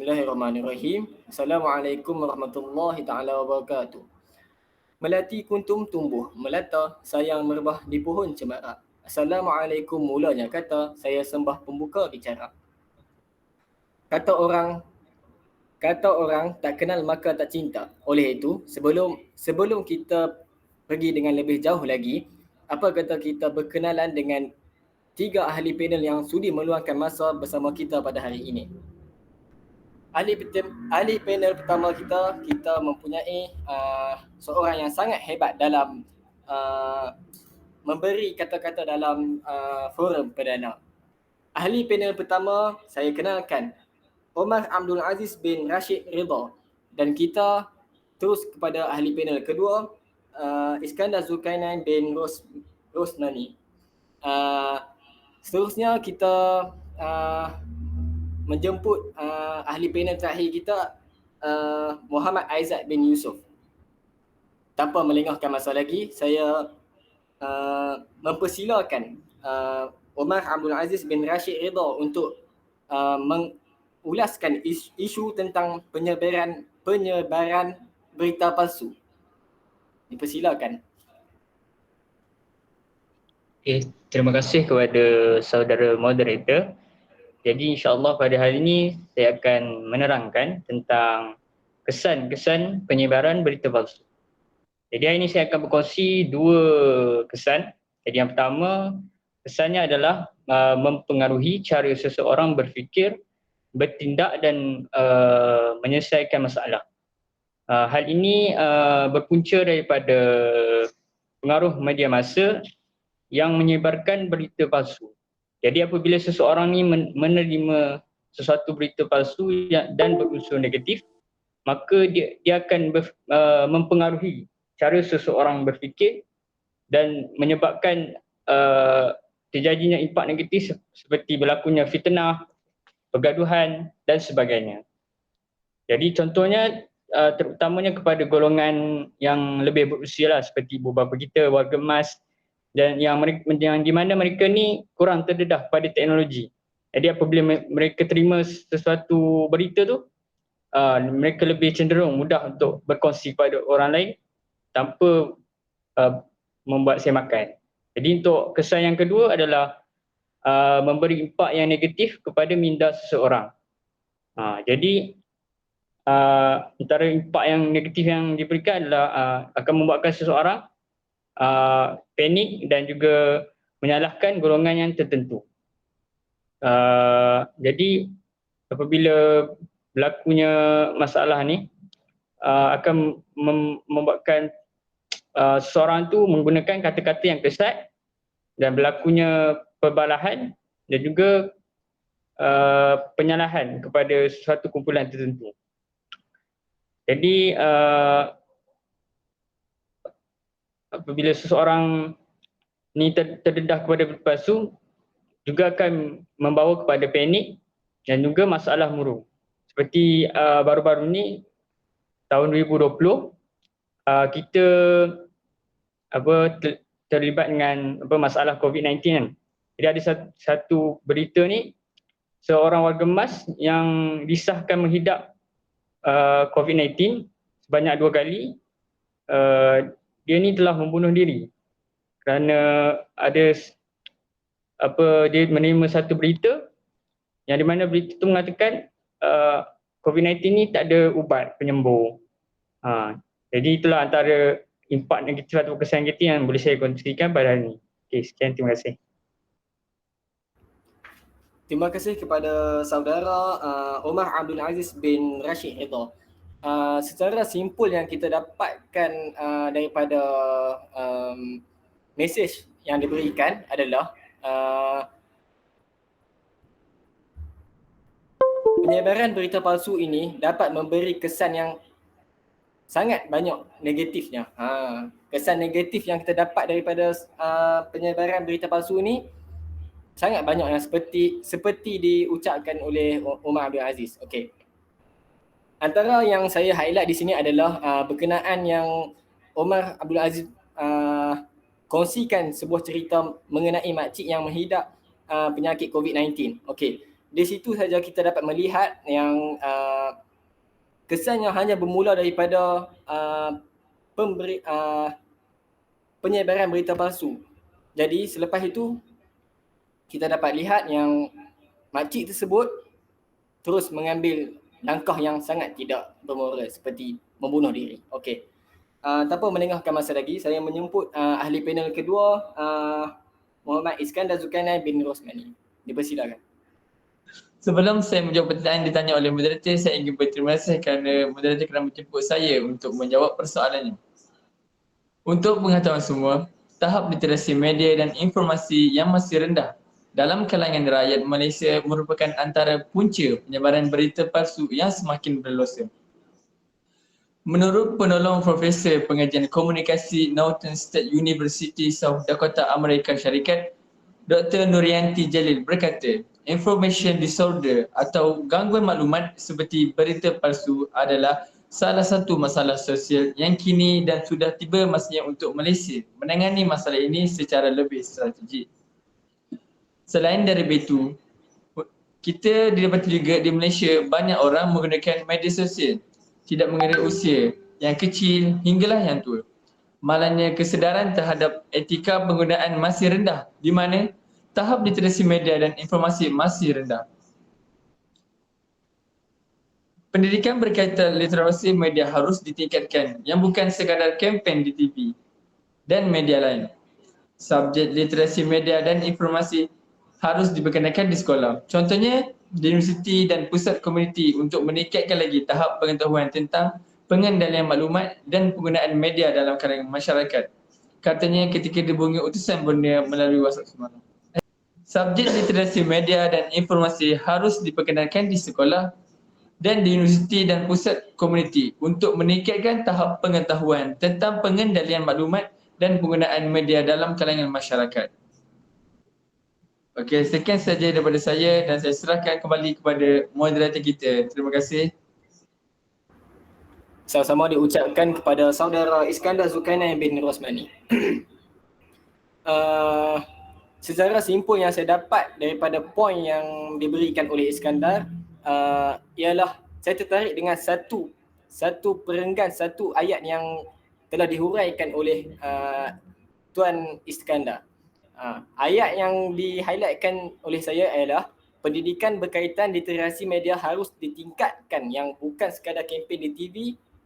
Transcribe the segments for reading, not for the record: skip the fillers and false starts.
Bismillahirrahmanirrahim. Assalamualaikum warahmatullahi taala wabarakatuh. Melati kuntum tumbuh, melata sayang merebah di pohon cemara. Assalamualaikum mulanya kata, saya sembah pembuka bicara. Kata orang tak kenal maka tak cinta. Oleh itu, sebelum kita pergi dengan lebih jauh lagi, apa kata kita berkenalan dengan 3 ahli panel yang sudi meluangkan masa bersama kita pada hari ini. Ahli panel pertama kita mempunyai seorang yang sangat hebat dalam memberi kata-kata dalam forum perdana. Ahli panel pertama saya kenalkan, Omar Abdul Aziz bin Rashid Ridha, dan kita terus kepada ahli panel kedua, Iskandar Zulkarnain bin Rosnani. Seterusnya kita menjemput ahli panel terakhir kita, Muhammad Aizat bin Yusof. Tanpa melengahkan masa lagi, saya mempersilakan Omar Abdul Aziz bin Rashid Ridha untuk mengulaskan isu tentang penyebaran berita palsu. Dipersilakan. Okay, terima kasih kepada saudara moderator. Jadi insya-Allah pada hari ini saya akan menerangkan tentang kesan-kesan penyebaran berita palsu. Jadi hari ini saya akan berkongsi 2 kesan. Jadi yang pertama, kesannya adalah mempengaruhi cara seseorang berfikir, bertindak dan menyelesaikan masalah. Hal ini berpunca daripada pengaruh media massa yang menyebarkan berita palsu. Jadi apabila seseorang ni menerima sesuatu berita palsu dan berunsur negatif, maka dia akan mempengaruhi cara seseorang berfikir dan menyebabkan terjadinya impak negatif seperti berlakunya fitnah, pergaduhan dan sebagainya. Jadi contohnya terutamanya kepada golongan yang lebih berusia lah, seperti ibu bapa kita, warga emas, dan yang di mana mereka ni kurang terdedah pada teknologi. Jadi apabila mereka terima sesuatu berita tu, mereka lebih cenderung mudah untuk berkongsi kepada orang lain tanpa membuat semakan. Jadi untuk kesan yang kedua adalah memberi impak yang negatif kepada minda seseorang. Jadi antara impak yang negatif yang diberikan adalah akan membuatkan seseorang panik dan juga menyalahkan golongan yang tertentu. Jadi apabila berlakunya masalah ni akan membuatkan seseorang tu menggunakan kata-kata yang kesat dan berlakunya perbalahan dan juga penyalahan kepada suatu kumpulan tertentu. Jadi apabila seseorang ni terdedah kepada berita palsu, juga akan membawa kepada panik dan juga masalah muru. Seperti baru-baru ni tahun 2020 kita terlibat dengan masalah COVID-19 kan. Jadi ada satu berita ni, seorang warga emas yang disahkan menghidap COVID-19 sebanyak 2 kali, dia ni telah membunuh diri kerana dia menerima satu berita yang di mana berita tu mengatakan COVID-19 ni tak ada ubat penyembuh. Jadi itulah antara impak negatif atau kesan negatif yang boleh saya kongsikan pada hari ini. Okey, sekian, terima kasih. Terima kasih kepada saudara Omar Abdul Aziz bin Rashid Ridha. Secara simpul yang kita dapatkan daripada mesej yang diberikan adalah penyebaran berita palsu ini dapat memberi kesan yang sangat banyak negatifnya. Kesan negatif yang kita dapat daripada penyebaran berita palsu ini sangat banyak yang seperti diucapkan oleh Omar Abdul Aziz. Okey. Antara yang saya highlight di sini adalah berkenaan yang Omar Abdul Aziz kongsikan sebuah cerita mengenai makcik yang menghidap penyakit COVID-19. Okey. di situ saja kita dapat melihat yang kesan yang hanya bermula daripada penyebaran berita palsu. Jadi selepas itu kita dapat lihat yang makcik tersebut terus mengambil langkah yang sangat tidak bermoral seperti membunuh diri. Okey. Tanpa melengahkan masa lagi, saya menjemput ahli panel kedua, Muhammad Iskandar Zulkarnain bin Rosmani. Dipersilakan. Sebelum saya menjawab pertanyaan yang ditanya oleh moderator, saya ingin berterima kasih kerana moderator kerana menjemput saya untuk menjawab persoalannya. Untuk pengetahuan semua, tahap literasi media dan informasi yang masih rendah dalam kalangan rakyat Malaysia merupakan antara punca penyebaran berita palsu yang semakin berdosa. Menurut penolong Profesor Pengajian Komunikasi Northern State University South Dakota Amerika Syarikat, Dr. Nurianti Jalil berkata, information disorder atau gangguan maklumat seperti berita palsu adalah salah satu masalah sosial yang kini dan sudah tiba masanya untuk Malaysia menangani masalah ini secara lebih strategik. Selain dari itu, kita didapati juga di Malaysia banyak orang menggunakan media sosial, tidak mengira usia, yang kecil hinggalah yang tua. Malangnya kesedaran terhadap etika penggunaan masih rendah, di mana tahap literasi media dan informasi masih rendah. Pendidikan berkaitan literasi media harus ditingkatkan, yang bukan sekadar kempen di TV dan media lain. Subjek literasi media dan informasi harus diperkenalkan di sekolah. Contohnya di universiti dan pusat komuniti untuk meningkatkan lagi tahap pengetahuan tentang pengendalian maklumat dan penggunaan media dalam kalangan masyarakat. Katanya ketika dibungi utusan Borneo melalui WhatsApp semalam. Subjek literasi media dan informasi harus diperkenalkan di sekolah dan di universiti dan pusat komuniti untuk meningkatkan tahap pengetahuan tentang pengendalian maklumat dan penggunaan media dalam kalangan masyarakat. Okey, sekian saja daripada saya dan saya serahkan kembali kepada moderator kita. Terima kasih. Sama-sama diucapkan kepada saudara Iskandar Zulkarnain bin Rosmani. Secara simpul yang saya dapat daripada poin yang diberikan oleh Iskandar ialah saya tertarik dengan satu perenggan, satu ayat yang telah dihuraikan oleh Tuan Iskandar. Ayat yang di-highlightkan oleh saya ialah pendidikan berkaitan literasi media harus ditingkatkan, yang bukan sekadar kempen di TV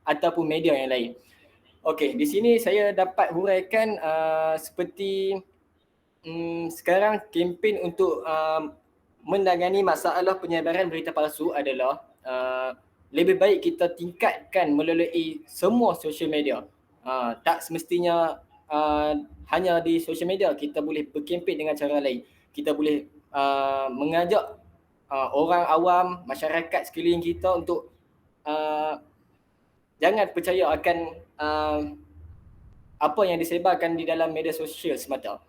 ataupun media yang lain. Okey, di sini saya dapat huraikan seperti sekarang kempen untuk menangani masalah penyebaran berita palsu adalah lebih baik kita tingkatkan melalui semua social media. Tak semestinya hanya di social media, kita boleh berkempen dengan cara lain. Kita boleh mengajak orang awam, masyarakat sekeliling kita untuk jangan percaya akan apa yang disebarkan di dalam media sosial semata.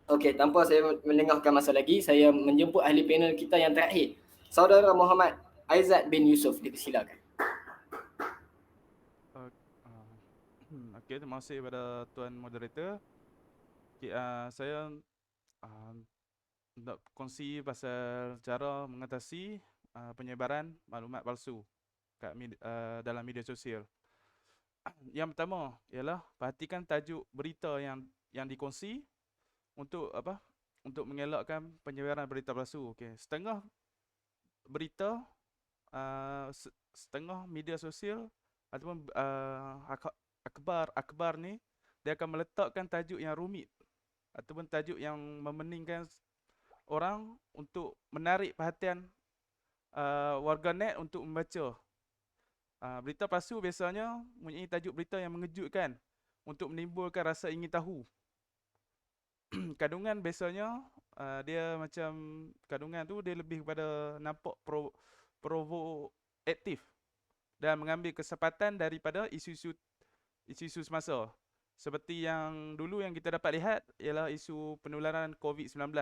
Okey, tanpa saya melengahkan masa lagi, saya menjemput ahli panel kita yang terakhir, saudara Muhammad Aizat bin Yusof. Dipersilakan. Okey, terima kasih kepada Tuan Moderator. Okay, saya nak kongsi pasal cara mengatasi penyebaran maklumat palsu dalam media sosial. Yang pertama ialah perhatikan tajuk berita yang dikongsi untuk apa? Untuk mengelakkan penyebaran berita palsu. Okey, setengah berita, setengah media sosial ataupun akhbar ni dia akan meletakkan tajuk yang rumit ataupun tajuk yang memeningkan orang untuk menarik perhatian warganet untuk membaca. Berita palsu biasanya mempunyai tajuk berita yang mengejutkan untuk menimbulkan rasa ingin tahu. Kandungan biasanya dia macam kandungan tu dia lebih kepada nampak provokatif dan mengambil kesempatan daripada isu-isu semasa. Seperti yang dulu yang kita dapat lihat ialah isu penularan COVID-19.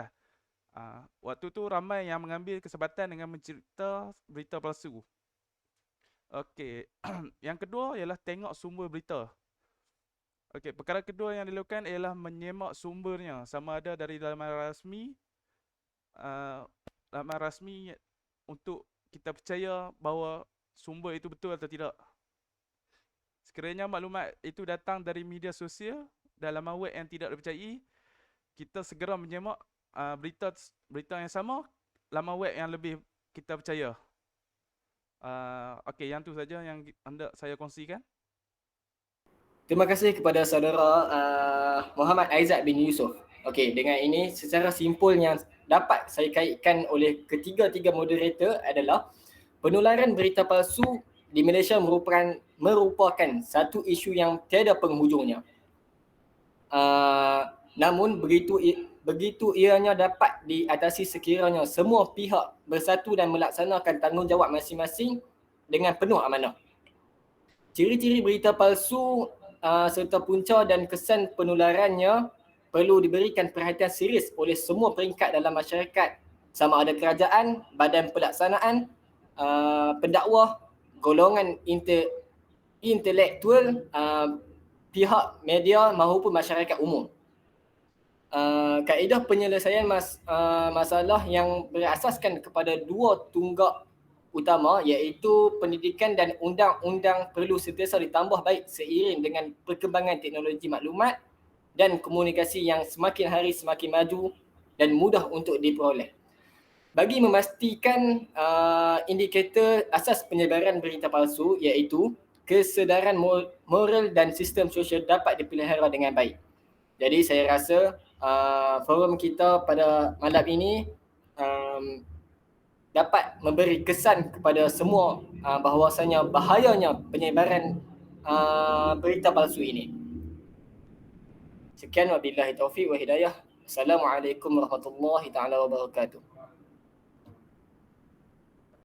Waktu tu ramai yang mengambil kesempatan dengan mencerita berita palsu. Okey, yang kedua ialah tengok sumber berita. Okey, perkara kedua yang dilakukan ialah menyemak sumbernya, sama ada dari laman rasmi laman rasmi untuk kita percaya bahawa sumber itu betul atau tidak. Sekiranya maklumat itu datang dari media sosial dan laman web yang tidak dipercayai, kita segera menyemak berita yang sama laman web yang lebih kita percaya. Okey, yang tu saja yang hendak saya kongsikan. Terima kasih kepada saudara Muhammad Aizat bin Yusof. Okey, dengan ini secara simpul yang dapat saya kaitkan oleh ketiga-tiga moderator adalah penularan berita palsu di Malaysia merupakan satu isu yang tiada penghujungnya. Namun begitu ianya dapat diatasi sekiranya semua pihak bersatu dan melaksanakan tanggungjawab masing-masing dengan penuh amanah. Ciri-ciri berita palsu serta punca dan kesan penularannya perlu diberikan perhatian serius oleh semua peringkat dalam masyarakat, sama ada kerajaan, badan pelaksanaan, pendakwah, golongan intelektual, pihak media maupun masyarakat umum. Kaedah penyelesaian masalah yang berasaskan kepada dua tunggak utama iaitu pendidikan dan undang-undang perlu sentiasa ditambah baik seiring dengan perkembangan teknologi maklumat dan komunikasi yang semakin hari semakin maju dan mudah untuk diperoleh. Bagi memastikan indikator asas penyebaran berita palsu iaitu kesedaran moral dan sistem sosial dapat dipelihara dengan baik. Jadi saya rasa forum kita pada malam ini dapat memberi kesan kepada semua bahawasanya bahayanya penyebaran berita palsu ini. Sekian wabillahi taufiq wa hidayah. Assalamualaikum warahmatullahi taala wabarakatuh.